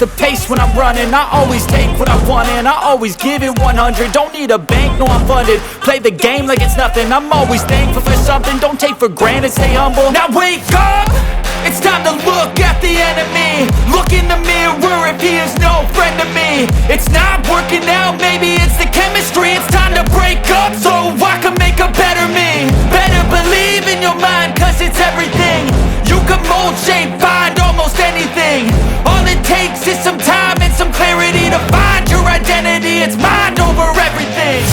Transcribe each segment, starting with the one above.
the pace when I'm running. I always take what I want and I always give it 100. Don't need a bank, no I'm funded. Play the game like it's nothing. I'm always thankful for something. Don't take for granted, stay humble. Now wake up, it's time to look at the enemy. Look in the mirror if he is no friend to me. It's not working out, maybe it's the chemistry. It's time to break up so I can make a better me. Better believe in your mind, cause it's everything. You can mold, shape, find almost anything. All it takes is some time and some clarity to find your identity. It's mind over everything.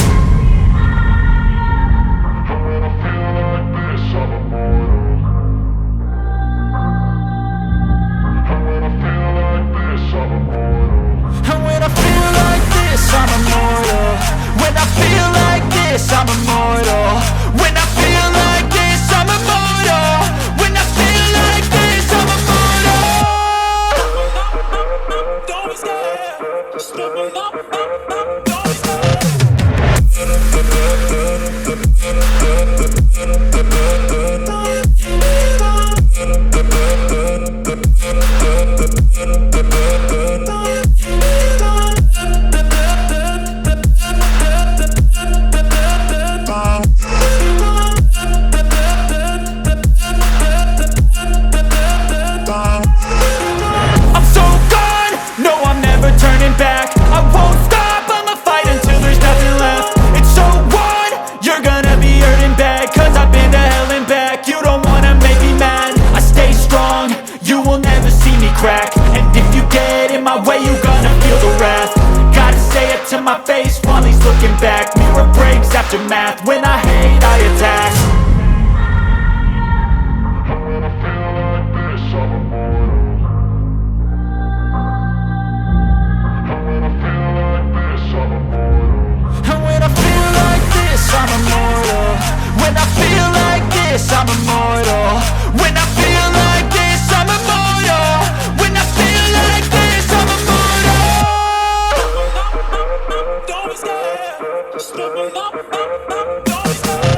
And when I feel like this, I'm immortal. When I feel like this, I'm immortal. When I feel like this, I'm immortal. When I feel like this, I'm immortal. Don't be scared. Just never know. Don't be scared. And if you get in my way, you gonna feel the wrath. Gotta say it to my face while he's looking back. Mirror breaks after math. When I hate, I attack. And when I feel like this, I'm immortal. And when I feel like this, I'm immortal. And when I feel like this, I'm immortal. When I feel like this, I'm immortal. When I feel like this, I'm immortal. When I feel like this, I'm immortal. Don't be scared. Just never know. Don't be scared.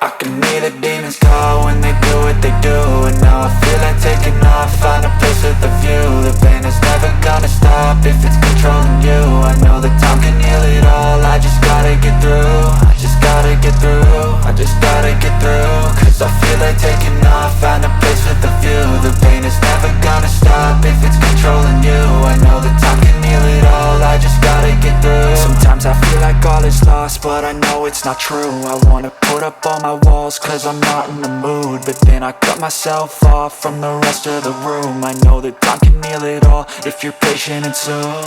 I can hear the demons call when they do what they do. And now I feel like taking off, find a place with a view. The pain is never gonna stop if it's controlling you. I know that time can heal it all, I just gotta get through. I just gotta get through, I just gotta get through. Cause I feel like taking off, find a place with a view. The pain is never gonna stop if it's controlling you. I know that time can heal it all, I just gotta get through. Sometimes I feel like all is lost, but I know it's not true. I wanna put up all my walls cause I'm not in the mood. But then I cut myself off from the rest of the room. I know that time can heal it all if you're patient and soon.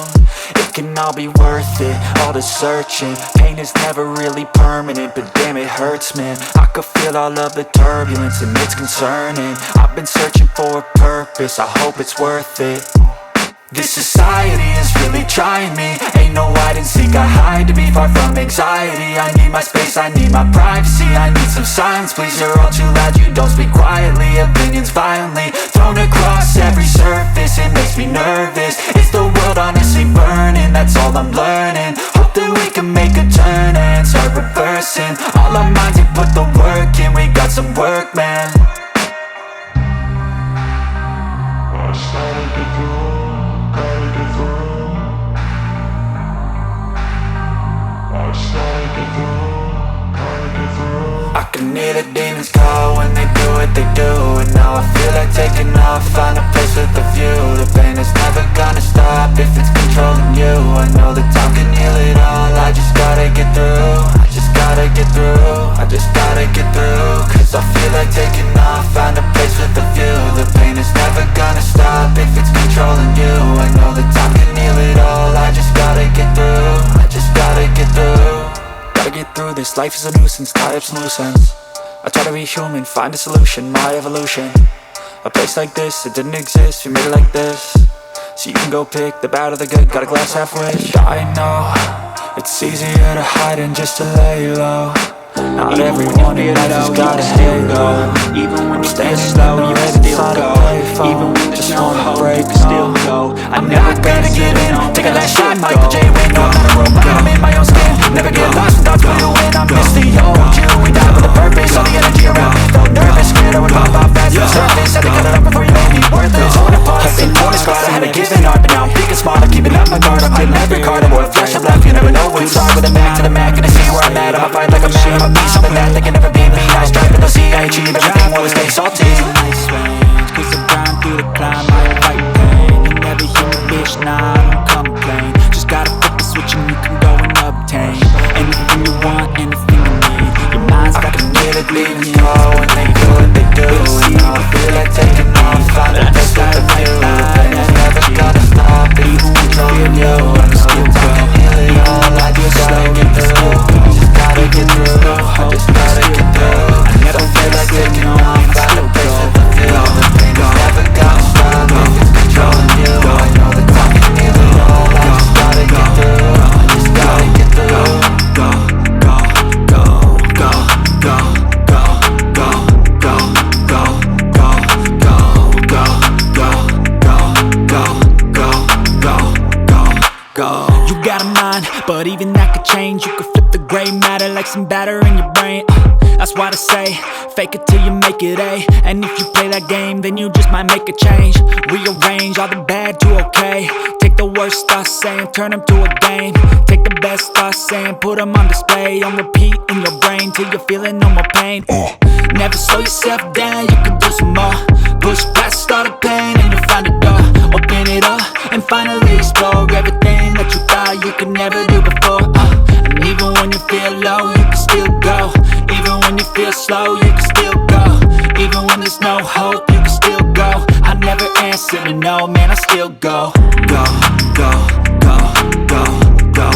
It can all be worth it, all the searching. Pain is never really permanent, but damn it hurts man. I could feel all of the turbulence and it's concerning. I've been searching for a purpose, I hope it's worth it. This society is really trying me. Ain't no hide and seek, I hide to be far from anxiety. I need my space, I need my privacy. I need some silence, please, you're all too loud. You don't speak quietly, opinions violently thrown across every surface. It makes me nervous, is the world honestly burning? That's all I'm learning. Hope that we can make a turn and start reversing. All our minds and put the work in, we got some work, man. I started to do. I can hear the demons call when they do what they do. And now I feel like taking off, find a place with a view. The pain is never gonna stop if it's controlling you. I know that time can heal it all, I just gotta get through. I just gotta get through, I just gotta get through. Cause I feel like taking off, find a place with a view. The pain is never gonna stop if it's controlling you. I know that time can heal it all, I just gotta get through. I just gotta get through. Gotta get through this, life is a nuisance, tie up some loose ends. I try to be human, find a solution, my evolution. A place like this, it didn't exist, we made it like this. So you can go pick the bad or the good, got a glass half wish. I know, It's easier to hide than just to lay low. Not everyone in life has got a halo. Even when you're Standing slow, in you the can red still inside go. a payphone. Even when there's Just no wanna hope, break you can still on. go. I'm never gonna give in. Take a last shot, Michael J. Win. No, I'm not a robot, I'm in my own skin. Never get lost when thoughts pull you in. I'm Misty, old you. We died with a purpose. All the energy around me felt nervous. Scared I would pop out fast to the surface. Had to cut it up before you made me worthless. Kept in morning squad, I had a given art. But now I'm thinking smart, I'm keeping up my guard. I'm getting every card. I wore a flash of left. You never know what's hard. With a Mac to the Mac, and I see where I'm at. I'ma fight like a man. I'ma be something that they can never be me. I strive but they'll see I achieve everything while I stay salty. Nice range, cause I grind through the climb, I fight pain. You never hear me, bitch, nah, I don't complain. Just gotta flip the switch and you can go and obtain anything you want, anything you need. Your mind's got the Nearly demons call when they do what they do. And now I feel like taking off. Find the best with the view. And it's never gonna stop if it's controlling you. I know that I can heal it all. I just gotta get through. Just gotta get through. I just gotta get through. I never feel like taking off. Find the best with the view. The pain is never gonna stop if it's controlling you. I know that I can heal it all. I just gotta get through. I just gotta get through. go, go, go, go, go, go, go, go, go, go, go, go, go, go, go, go, go, go. You got a mind, but even that could change. You could flip the gray matter like some batter in your brain. That's why I say, fake it till you make it A. And if you play that game, then you just might make a change. Rearrange all the bad to okay. Take the worst thoughts saying, turn them to a game. Take the best thoughts saying, put them on display. On repeat in your brain till you're feeling no more pain. Never slow yourself down, you can do some more. Push past all the pain and you'll find a door. Open it up and finally explore everything that you thought you could never do before. And even when you feel low, you can still go. Even when you feel slow, you can still go. Even when there's no hope, you can still go. I never answer to no, man, I still go. Go, go, go, go, go.